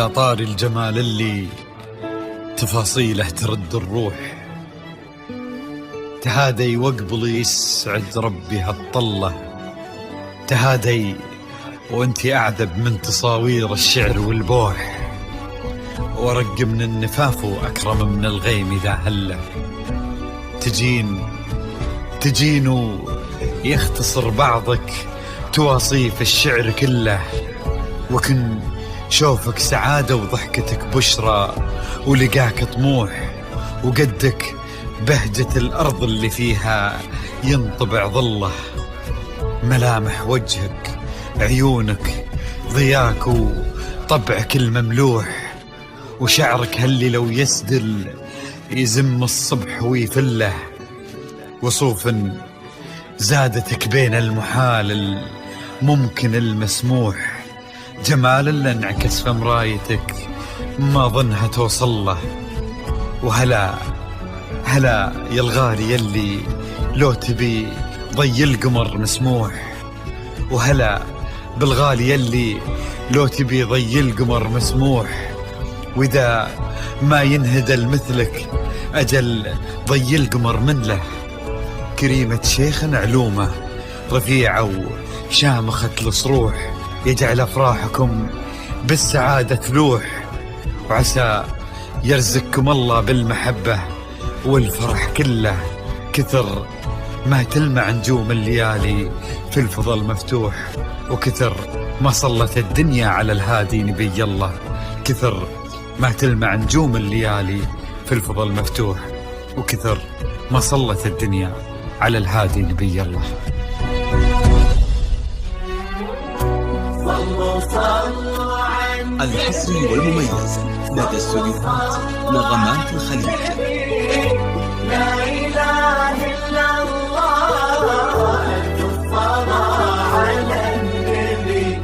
على طار الجمال اللي تفاصيله ترد الروح، تهادي واقبلي يسعد ربي هالطلة، تهادي وانتي أعذب من تصاوير الشعر والبوح، ورق من النفاف وأكرم من الغيم إذا هله، تجين ويختصر بعضك تواصيف الشعر كله، وكن شوفك سعادة وضحكتك بشرى ولقاك طموح، وقدك بهجة الأرض اللي فيها ينطبع ظله، ملامح وجهك عيونك ضياك وطبعك المملوح، وشعرك هاللي لو يسدل يزم الصبح ويفله، وصوف زادتك بين المحال الممكن المسموح، جمال اللي انعكس في مرايتك ما ظنها توصل له، وهلا يا الغالي يلي لو تبي ضي القمر مسموح، وهلا بالغالي يلي لو تبي ضي القمر مسموح، وإذا ما ينهدى مثلك أجل ضي القمر من له، كريمة شيخ علومه رفيعة وشامخة الصروح، يجعل أفراحكم بالسعادة تلوح، وعسى يرزقكم الله بالمحبة والفرح كله، كثر ما تلمع نجوم الليالي في الفضل مفتوح، وكثر ما صلت الدنيا على الهادي نبي الله، كثر ما تلمع نجوم الليالي في الفضل مفتوح، وكثر ما صلت الدنيا على الهادي نبي الله. الحصري والمميز لدى استوديوهات نغمات الخليج. لا إله إلا الله، الصلاة على النبي.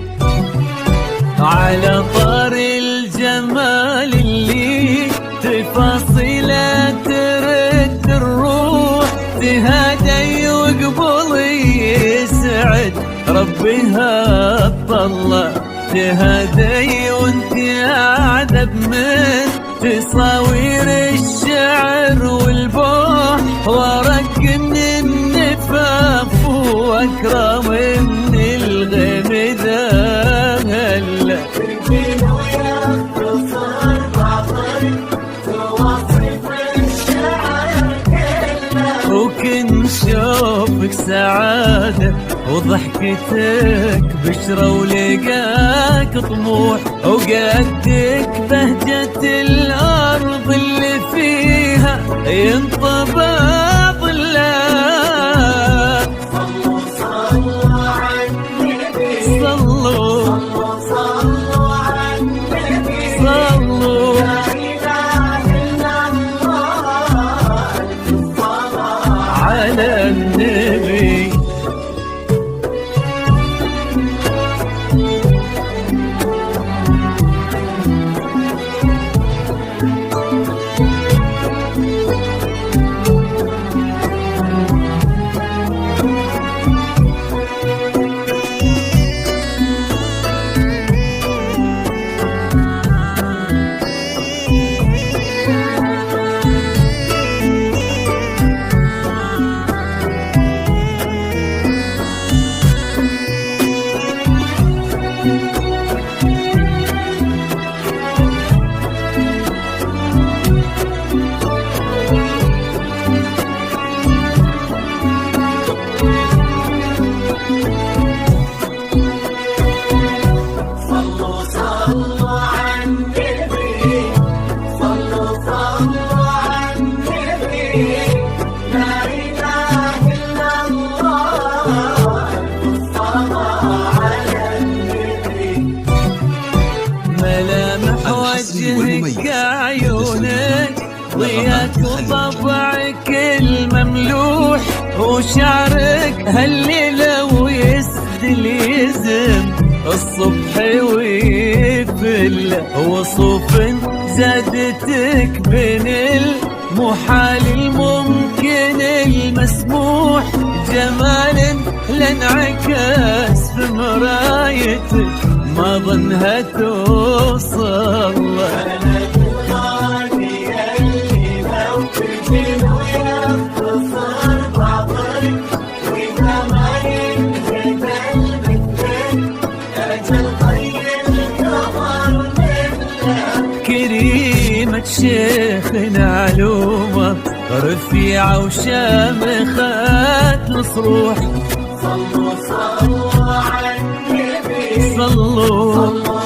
على طار الجمال اللي تفاصيله ترد الروح، تهادي وقبلي يسعد ربي هالطلة، تهادي وانتي أعذب من تصاوير الشعر والبوح، ورق من النفاف وأكرم من الغيم إذا هلا، وكن شوفك سعادة وضحكتك بشرى ولقاك طموح، وقدك بهجة الأرض اللي فيها ينطبع ظلها. صلوا على النبي، صلوا على النبي، صلوا لا إله إلا الله، الصلاة على النبي. ملامح وجهك عيونك ضياك وطبعك المملوح، وشعرك هاللي لو يسدل يزم الصبح ويفل، وصوف زادتك بين المحال الممكن المسموح، جمال لانعكس في مرايتك ما ظنها توصل. أنا الغالي اللي لو تجي ويختصر بعضك وإذا ما ينقبل مثلك أجل طي القمر منك. كريمة شيخنا علومة رفيعة وشامخات الصروح. صلوا صلوا على النبي صلوا صلوا